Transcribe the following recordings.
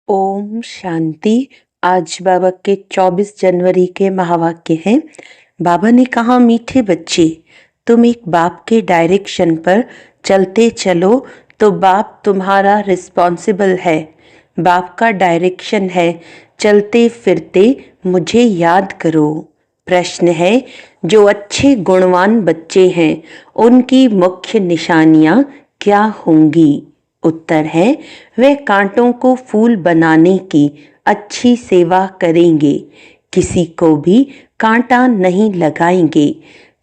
ओम शांति। आज बाबा के 24 जनवरी के महावाक्य हैं। बाबा ने कहा, मीठे बच्चे, तुम एक बाप के डायरेक्शन पर चलते चलो तो बाप तुम्हारा रिस्पॉन्सिबल है। बाप का डायरेक्शन है, चलते फिरते मुझे याद करो। प्रश्न है, जो अच्छे गुणवान बच्चे हैं उनकी मुख्य निशानियां क्या होंगी? उत्तर है, वे कांटों को फूल बनाने की अच्छी सेवा करेंगे, किसी को भी कांटा नहीं लगाएंगे,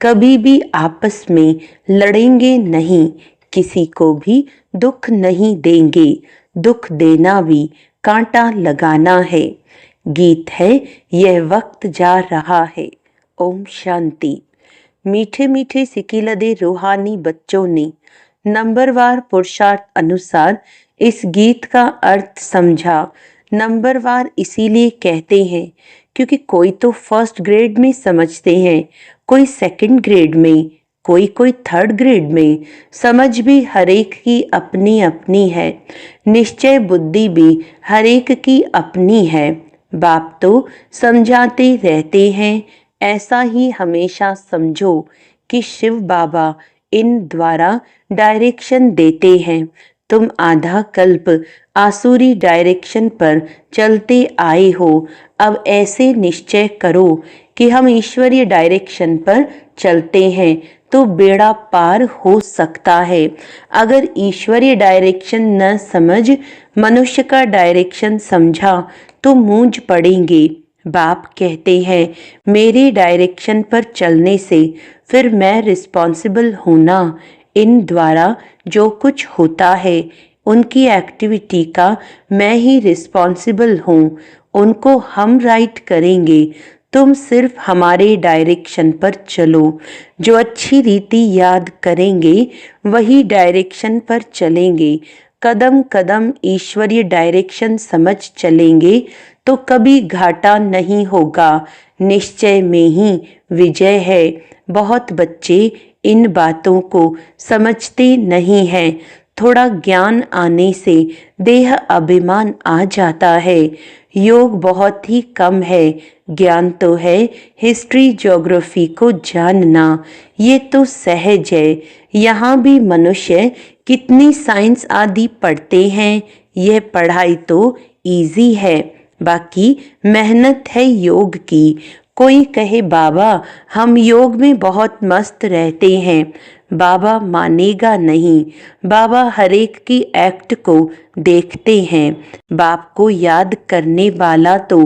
कभी भी आपस में लड़ेंगे नहीं, किसी को भी दुख नहीं देंगे। दुख देना भी कांटा लगाना है। गीत है, यह वक्त जा रहा है। ओम शांति। मीठे मीठे सिकिलदे रूहानी बच्चों ने नंबरवार पुरुषार्थ अनुसार इस गीत का अर्थ समझा। नंबरवार इसीलिए कहते हैं क्योंकि कोई तो फर्स्ट ग्रेड में समझते हैं, कोई सेकंड ग्रेड में, कोई थर्ड ग्रेड में। समझ भी हर एक की अपनी अपनी है, निश्चय बुद्धि भी हर एक की अपनी है। बाप तो समझाते रहते हैं, ऐसा ही हमेशा समझो कि शिव बाबा इन द्वारा डायरेक्शन देते हैं। तुम आधा कल्प आसुरी डायरेक्शन पर चलते आए हो, अब ऐसे निश्चय करो कि हम ईश्वरीय डायरेक्शन पर चलते हैं तो बेड़ा पार हो सकता है। अगर ईश्वरीय डायरेक्शन न समझ मनुष्य का डायरेक्शन समझा तो मूंझ पड़ेंगे। बाप कहते हैं, मेरे डायरेक्शन पर चलने से फिर मैं रिस्पॉन्सिबल हूँ ना। इन द्वारा जो कुछ होता है उनकी एक्टिविटी का मैं ही रिस्पॉन्सिबल हूँ, उनको हम राइट करेंगे। तुम सिर्फ हमारे डायरेक्शन पर चलो। जो अच्छी रीति याद करेंगे वही डायरेक्शन पर चलेंगे। कदम कदम ईश्वरीय डायरेक्शन समझ चलेंगे तो कभी घाटा नहीं होगा, निश्चय में ही विजय है। बहुत बच्चे इन बातों को समझते नहीं हैं। थोड़ा ज्ञान आने से देह अभिमान आ जाता है। योग बहुत ही कम है, ज्ञान तो है हिस्ट्री ज्योग्राफी को जानना, ये तो सहज है। यहाँ भी मनुष्य कितनी साइंस आदि पढ़ते हैं, यह पढ़ाई तो इजी है, बाकी मेहनत है योग की। कोई कहे, बाबा हम योग में बहुत मस्त रहते हैं, बाबा मानेगा नहीं। बाबा हर एक की एक्ट को देखते हैं। बाप को याद करने वाला तो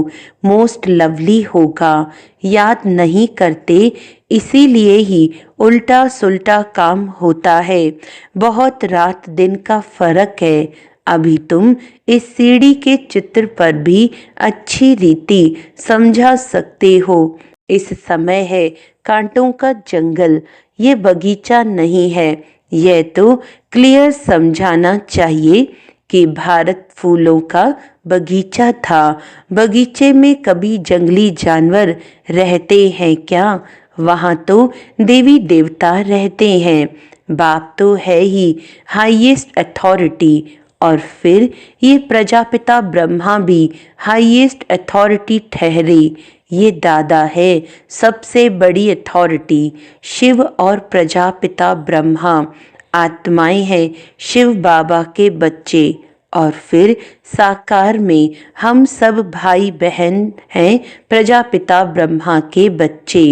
मोस्ट लवली होगा, याद नहीं करते इसीलिए ही उल्टा सुल्टा काम होता है। बहुत रात दिन का फर्क है। अभी तुम इस सीढ़ी के चित्र पर भी अच्छी रीति समझा सकते हो। इस समय है कांटों का जंगल, ये बगीचा नहीं है। यह तो क्लियर समझाना चाहिए कि भारत फूलों का बगीचा था। बगीचे में कभी जंगली जानवर रहते हैं क्या? वहाँ तो देवी देवता रहते हैं। बाप तो है ही हाईएस्ट अथॉरिटी, और फिर ये प्रजापिता ब्रह्मा भी हाईएस्ट अथॉरिटी ठहरे। ये दादा है सबसे बड़ी अथॉरिटी। शिव और प्रजापिता ब्रह्मा आत्माएं हैं शिव बाबा के बच्चे, और फिर साकार में हम सब भाई बहन हैं प्रजापिता ब्रह्मा के बच्चे।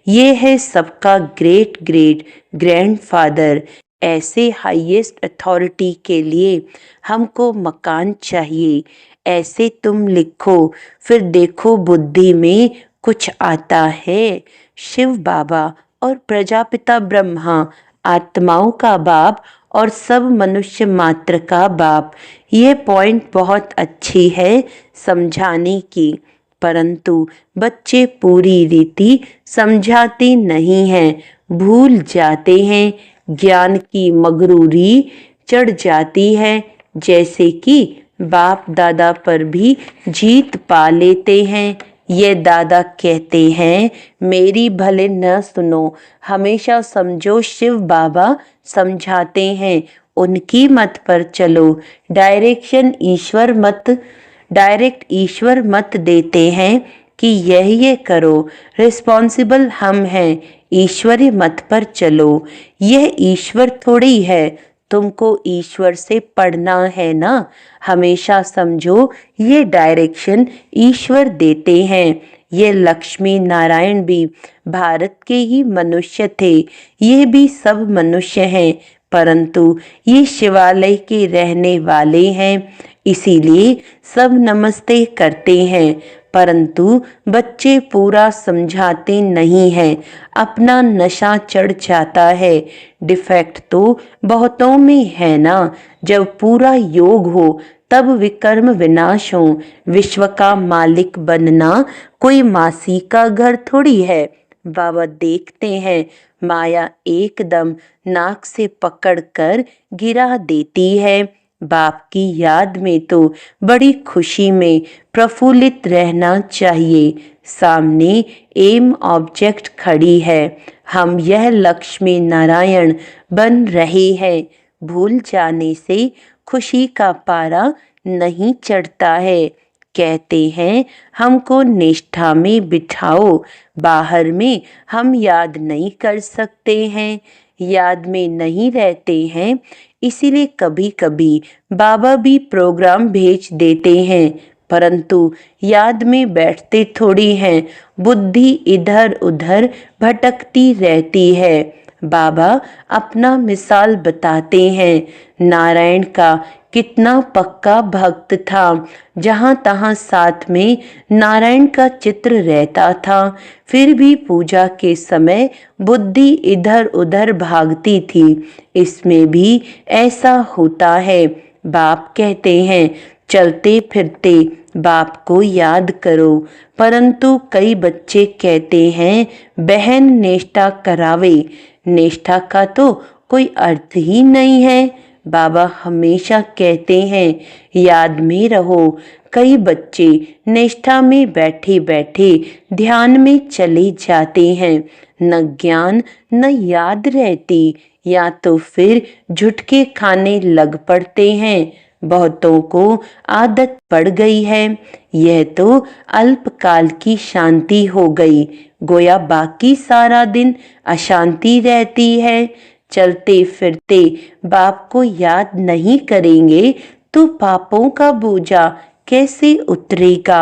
ये है सबका ग्रेट ग्रेट ग्रैंडफादर। ऐसे हाईएस्ट अथॉरिटी के लिए हमको मकान चाहिए। ऐसे तुम लिखो, फिर देखो बुद्धि में कुछ आता है। शिव बाबा और प्रजापिता ब्रह्मा आत्माओं का बाप और सब मनुष्य मात्र का बाप। ये पॉइंट बहुत अच्छी है समझाने की, परंतु बच्चे पूरी रीति समझाते नहीं हैं, भूल जाते हैं। ज्ञान की मगरूरी चढ़ जाती है, जैसे कि बाप दादा पर भी जीत पा लेते हैं। ये दादा कहते हैं, मेरी भले न सुनो, हमेशा समझो शिव बाबा समझाते हैं, उनकी मत पर चलो। डायरेक्शन ईश्वर मत डायरेक्ट ईश्वर मत देते हैं कि ये करो, रिस्पॉन्सिबल हम हैं, ईश्वरी मत पर चलो। यह ईश्वर थोड़ी है, तुमको ईश्वर से पढ़ना है ना। हमेशा समझो ये डायरेक्शन ईश्वर देते हैं। ये लक्ष्मी नारायण भी भारत के ही मनुष्य थे। ये भी सब मनुष्य हैं, परंतु ये शिवालय के रहने वाले हैं, इसीलिए सब नमस्ते करते हैं। परंतु बच्चे पूरा समझाते नहीं हैं, अपना नशा चढ़ जाता है। डिफेक्ट तो बहुतों में है ना। जब पूरा योग हो तब विकर्म विनाश हो। विश्व का मालिक बनना कोई मासी का घर थोड़ी है। बाबा देखते हैं माया एकदम नाक से पकड़कर गिरा देती है। बाप की याद में तो बड़ी खुशी में प्रफुल्लित रहना चाहिए। सामने एम ऑब्जेक्ट खड़ी है, हम यह लक्ष्मी नारायण बन रहे हैं। भूल जाने से खुशी का पारा नहीं चढ़ता है। कहते हैं हमको निष्ठा में बिठाओ, बाहर में हम याद नहीं कर सकते हैं, याद में नहीं रहते हैं। इसीलिए कभी कभी बाबा भी प्रोग्राम भेज देते हैं, परंतु याद में बैठते थोड़ी हैं। बुद्धि इधर उधर भटकती रहती है। बाबा अपना मिसाल बताते हैं, नारायण का कितना पक्का भक्त था। जहाँ तहाँ साथ में नारायण का चित्र रहता था, फिर भी पूजा के समय बुद्धि इधर उधर भागती थी। इसमें भी ऐसा होता है। बाप कहते हैं चलते फिरते बाप को याद करो, परंतु कई बच्चे कहते हैं बहन निष्ठा करावे। निष्ठा का तो कोई अर्थ ही नहीं है। बाबा हमेशा कहते हैं याद में रहो। कई बच्चे निष्ठा में बैठे बैठे ध्यान में चले जाते हैं, न ज्ञान न याद रहती, या तो फिर झुटके खाने लग पड़ते हैं। बहुतों को आदत पड़ गई है। यह तो अल्पकाल की शांति हो गई, गोया बाकी सारा दिन अशांति रहती है। चलते फिरते बाप को याद नहीं करेंगे तो पापों का बोझा कैसे उतरेगा।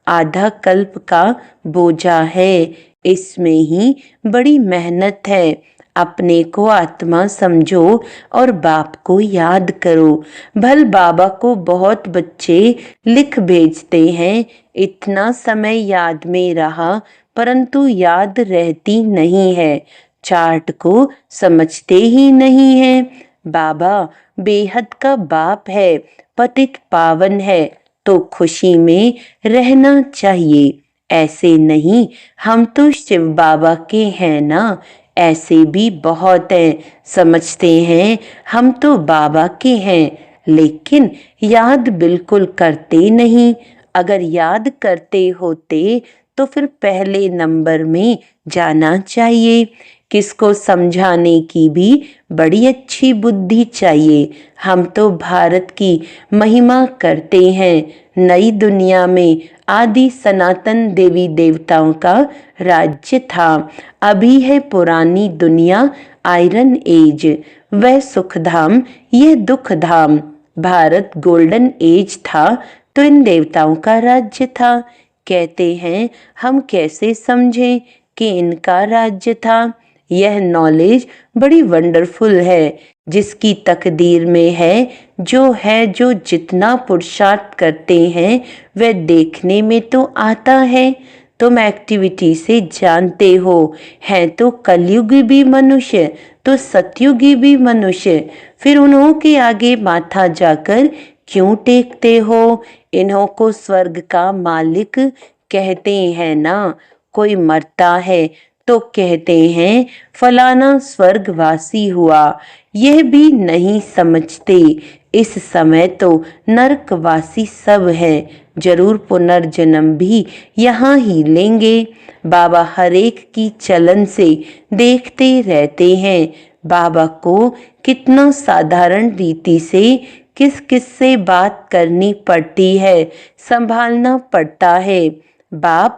आधा कल्प का बोझा है, इसमें ही बड़ी मेहनत है। अपने को आत्मा समझो और बाप को याद करो। भल बाबा को बहुत बच्चे लिख भेजते हैं इतना समय याद में रहा, परंतु याद रहती नहीं है, चार्ट को समझते ही नहीं है। बाबा बेहद का बाप है, पतित पावन है, तो खुशी में रहना चाहिए। ऐसे नहीं हम तो शिव बाबा के हैं ना, ऐसे भी बहुत हैं, समझते हैं हम तो बाबा के हैं, लेकिन याद बिल्कुल करते नहीं। अगर याद करते होते तो फिर पहले नंबर में जाना चाहिए। किसको समझाने की भी बड़ी अच्छी बुद्धि चाहिए। हम तो भारत की महिमा करते हैं। नई दुनिया में आदि सनातन देवी देवताओं का राज्य था। अभी है पुरानी दुनिया आयरन एज, वह सुखधाम यह दुख धाम। भारत गोल्डन एज था तो इन देवताओं का राज्य था। कहते हैं हम कैसे समझें कि इनका राज्य था। यह नॉलेज बड़ी वंडरफुल है, जिसकी तकदीर में है जो जितना पुरुषार्थ करते हैं वह देखने में तो आता है। तुम एक्टिविटी से जानते हो, हैं तो कलयुगी भी मनुष्य तो सतयुगी भी मनुष्य, फिर उन्हों के आगे माथा जाकर क्यों टेकते हो। इन्हों को स्वर्ग का मालिक कहते हैं ना। कोई मरता है तो कहते हैं फलाना स्वर्गवासी हुआ, यह भी नहीं समझते। इस समय तो नरकवासी सब है, जरूर पुनर्जन्म भी यहाँ ही लेंगे। बाबा हरेक की चलन से देखते रहते हैं। बाबा को कितना साधारण रीति से किस किस से बात करनी पड़ती है, संभालना पड़ता है। बाप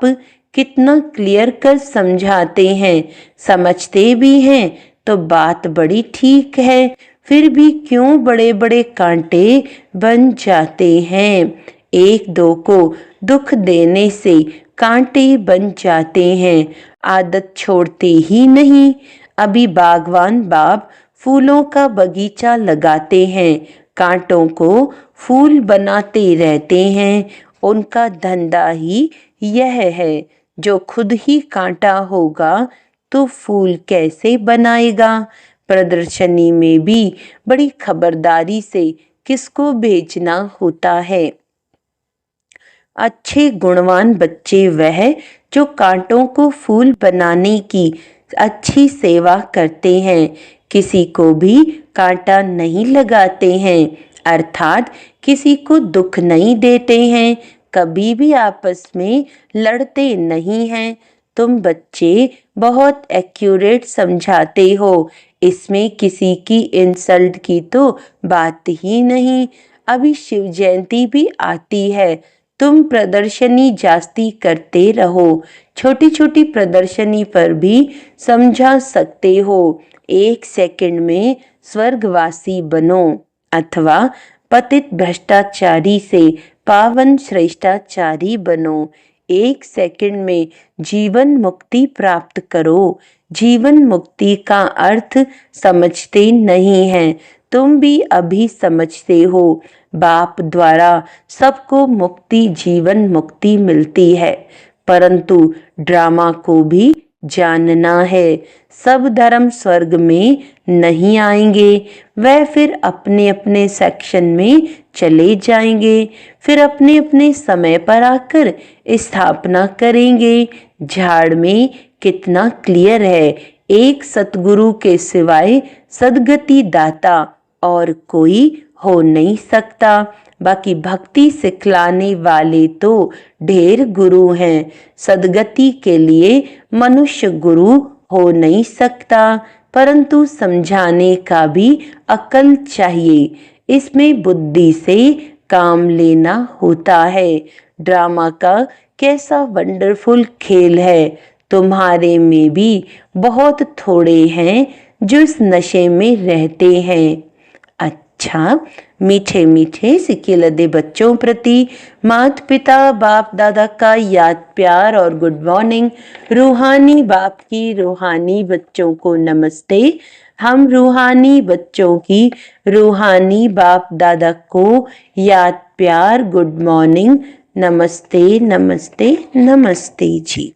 कितना क्लियर कर समझाते हैं, समझते भी हैं तो बात बड़ी ठीक है, फिर भी क्यों बड़े बड़े कांटे बन जाते हैं। एक दो को दुख देने से कांटे बन जाते हैं, आदत छोड़ते ही नहीं। अभी बागवान बाप फूलों का बगीचा लगाते हैं, कांटों को फूल बनाते रहते हैं। उनका धंधा ही यह है, जो खुद ही कांटा होगा तो फूल कैसे बनाएगा। प्रदर्शनी में भी बड़ी खबरदारी से किसको भेजना होता है। अच्छे गुणवान बच्चे वह जो कांटों को फूल बनाने की अच्छी सेवा करते हैं, किसी को भी कांटा नहीं लगाते हैं, अर्थात किसी को दुख नहीं देते हैं, कभी भी आपस में लड़ते नहीं हैं। तुम बच्चे बहुत एक्यूरेट समझाते हो, इसमें किसी की इंसल्ट की तो बात ही नहीं। अभी शिव जयंती भी आती है, तुम प्रदर्शनी जास्ती करते रहो, छोटी छोटी प्रदर्शनी पर भी समझा सकते हो। 1 सेकंड में स्वर्गवासी बनो अथवा पतित भ्रष्टाचारी से पावन श्रेष्ठाचारी बनो। 1 सेकंड में जीवन मुक्ति प्राप्त करो। जीवन मुक्ति का अर्थ समझते नहीं हैं, तुम भी अभी समझते हो। बाप द्वारा सबको मुक्ति जीवन मुक्ति मिलती है, परंतु ड्रामा को भी जानना है। सब धर्म स्वर्ग में नहीं आएंगे, वह फिर अपने अपने सेक्शन में चले जाएंगे, फिर अपने अपने समय पर आकर स्थापना करेंगे। झाड़ में कितना क्लियर है, एक सतगुरु के सिवाय सदगति दाता और कोई हो नहीं सकता। बाकी भक्ति सिखलाने वाले तो ढेर गुरु हैं, सदगति के लिए मनुष्य गुरु हो नहीं सकता, परंतु समझाने का भी अक्ल चाहिए, इसमें बुद्धि से काम लेना होता है। ड्रामा का कैसा वंडरफुल खेल है, तुम्हारे में भी बहुत थोड़े हैं जो इस नशे में रहते हैं। अच्छा, मीठे मीठे सिक्के लदे बच्चों प्रति माता पिता बाप दादा का याद प्यार और गुड मॉर्निंग। रूहानी बाप की रूहानी बच्चों को नमस्ते। हम रूहानी बच्चों की रूहानी बाप दादा को याद प्यार गुड मॉर्निंग, नमस्ते नमस्ते नमस्ते जी।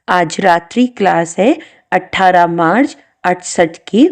आज रात्रि क्लास है 18 मार्च 68 की।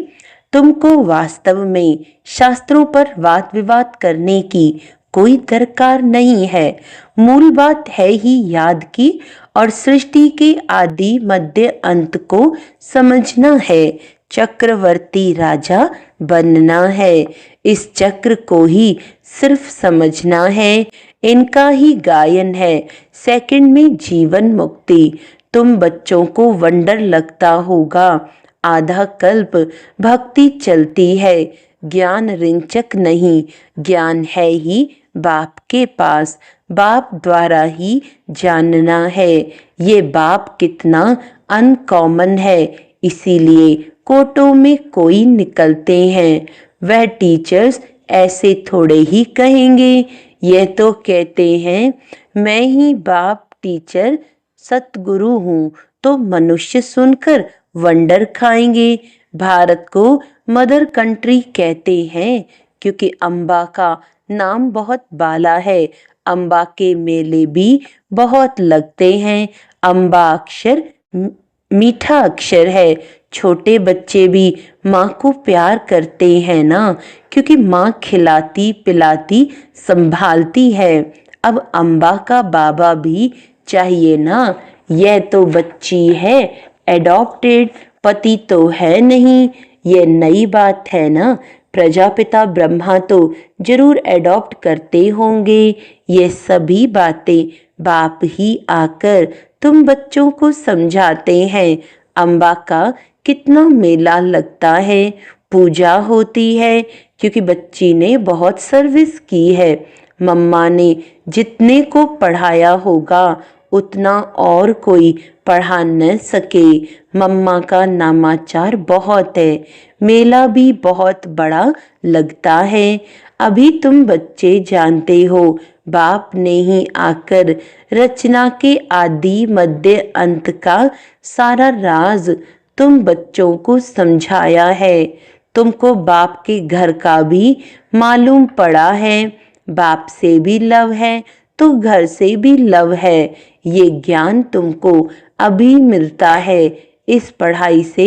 तुमको वास्तव में शास्त्रों पर वाद विवाद करने की कोई दरकार नहीं है। मूल बात है ही याद की और सृष्टि के आदि मध्य अंत को समझना है। चक्रवर्ती राजा बनना है, इस चक्र को ही सिर्फ समझना है। इनका ही गायन है, सेकंड में जीवन मुक्ति। तुम बच्चों को वंडर लगता होगा, आधा कल्प भक्ति चलती है, ज्ञान रिंचक नहीं, ज्ञान है ही बाप के पास, बाप द्वारा ही जानना है। ये बाप कितना अनकॉमन है, इसीलिए कोटों में कोई निकलते हैं। वह टीचर्स ऐसे थोड़े ही कहेंगे, यह तो कहते हैं मैं ही बाप टीचर सतगुरु हूँ, तो मनुष्य सुनकर वंडर खाएंगे। भारत को मदर कंट्री कहते हैं क्योंकि अम्बा का नाम बहुत बाला है। अम्बा के मेले भी बहुत लगते हैं। अम्बा अक्षर मीठा अक्षर है। छोटे बच्चे भी माँ को प्यार करते हैं ना, क्योंकि माँ खिलाती पिलाती संभालती है। अब अम्बा का बाबा भी चाहिए ना। यह तो बच्ची है, एडॉप्टेड, पति तो है नहीं, ये नई बात है ना। प्रजापिता ब्रह्मा तो जरूर एडॉप्ट करते होंगे। ये सभी बातें बाप ही आकर तुम बच्चों को समझाते हैं। अम्बा का कितना मेला लगता है, पूजा होती है, क्योंकि बच्ची ने बहुत सर्विस की है। मम्मा ने जितने को पढ़ाया होगा उतना और कोई पढ़ा न सके। मम्मा का नामाचार बहुत है, मेला भी बहुत बड़ा लगता है। अभी तुम बच्चे जानते हो, बाप ने ही आकर रचना के आदि मध्य अंत का सारा राज तुम बच्चों को समझाया है। तुमको बाप के घर का भी मालूम पड़ा है। बाप से भी लव है तो घर से भी लव है। ये ज्ञान तुमको अभी मिलता है। इस पढ़ाई से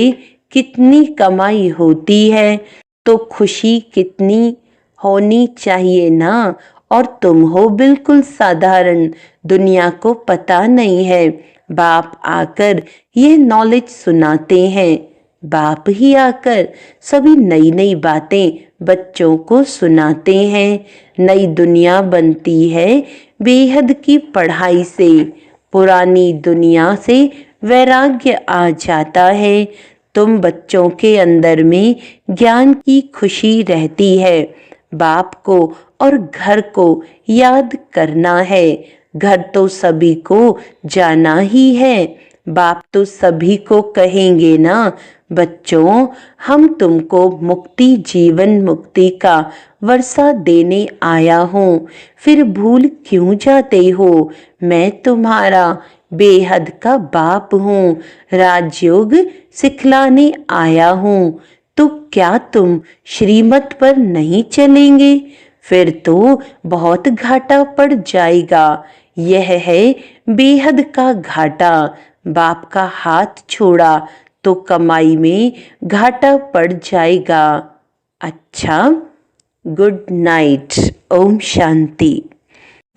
कितनी कमाई होती है, तो खुशी कितनी होनी चाहिए ना। और तुम हो बिल्कुल साधारण, दुनिया को पता नहीं है। बाप आकर ये नॉलेज सुनाते हैं। बाप ही आकर सभी नई नई बातें बच्चों को सुनाते हैं। नई दुनिया बनती है बेहद की पढ़ाई से। पुरानी दुनिया से वैराग्य आ जाता है। तुम बच्चों के अंदर में ज्ञान की खुशी रहती है। बाप को और घर को याद करना है। घर तो सभी को जाना ही है। बाप तो सभी को कहेंगे ना, बच्चों हम तुमको मुक्ति, जीवन मुक्ति का वर्षा देने आया हूँ, फिर भूल क्यों जाते हो। मैं तुम्हारा बेहद का बाप हूँ, राजयोग सिखलाने आया हूँ। तो क्या तुम श्रीमत पर नहीं चलेंगे? फिर तो बहुत घाटा पड़ जाएगा। यह है बेहद का घाटा। बाप का हाथ छोड़ा तो कमाई में घाटा पड़ जाएगा। अच्छा, गुड नाइट। ओम शांति।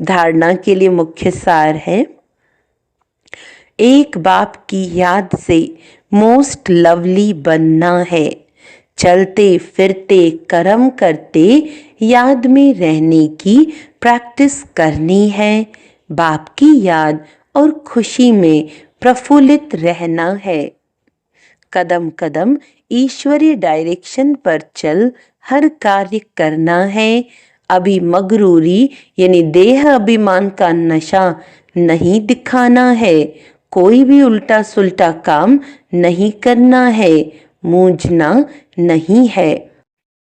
धारणा के लिए मुख्य सार है, एक बाप की याद से मोस्ट लवली बनना है। चलते फिरते कर्म करते याद में रहने की प्रैक्टिस करनी है। बाप की याद और खुशी में प्रफुल्लित रहना है। कदम कदम ईश्वरीय डायरेक्शन पर चल हर कार्य करना है। अभी मगरूरी यानी देह अभिमान का नशा नहीं दिखाना है। कोई भी उल्टा सुल्टा काम नहीं करना है। मूंझना नहीं है।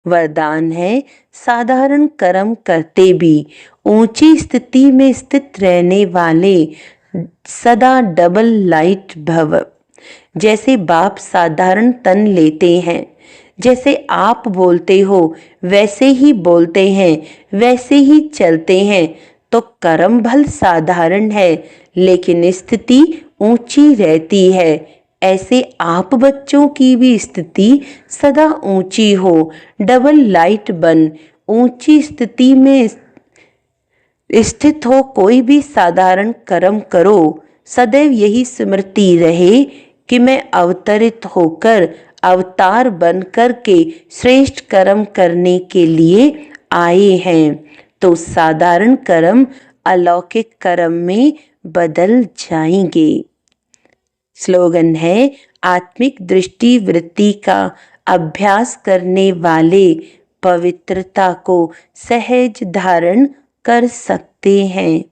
वरदान है, साधारण कर्म करते भी ऊंची स्थिति में स्थित रहने वाले सदा डबल लाइट भव। जैसे बाप साधारण तन लेते हैं, जैसे आप बोलते हो वैसे ही बोलते हैं, वैसे ही चलते हैं, तो कर्म भल साधारण है लेकिन स्थिति ऊंची रहती है। ऐसे आप बच्चों की भी स्थिति सदा ऊंची हो। डबल लाइट बन ऊंची स्थिति में स्थित हो। कोई भी साधारण कर्म करो, सदैव यही स्मृति रहे कि मैं अवतरित होकर अवतार बन कर के श्रेष्ठ कर्म करने के लिए आए हैं। तो साधारण कर्म अलौकिक कर्म में बदल जाएंगे। स्लोगन है, आत्मिक दृष्टि वृत्ति का अभ्यास करने वाले पवित्रता को सहज धारण कर सकते हैं।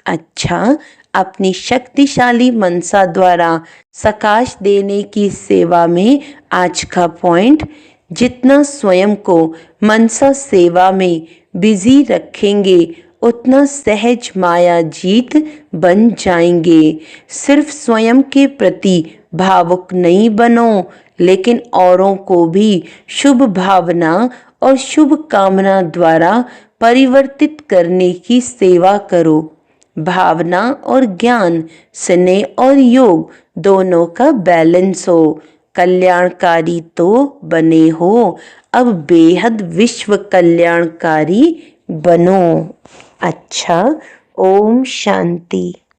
अच्छा, अपनी शक्तिशाली मनसा द्वारा सकाश देने की सेवा में आज का पॉइंट, जितना स्वयं को मनसा सेवा में बिजी रखेंगे उतना सहज माया जीत बन जाएंगे। सिर्फ स्वयं के प्रति भावुक नहीं बनो, लेकिन औरों को भी शुभ भावना और शुभ कामना द्वारा परिवर्तित करने की सेवा करो। भावना और ज्ञान, स्नेह और योग दोनों का बैलेंस हो। कल्याणकारी तो बने हो, अब बेहद विश्व कल्याणकारी बनो। अच्छा, ओम शांति।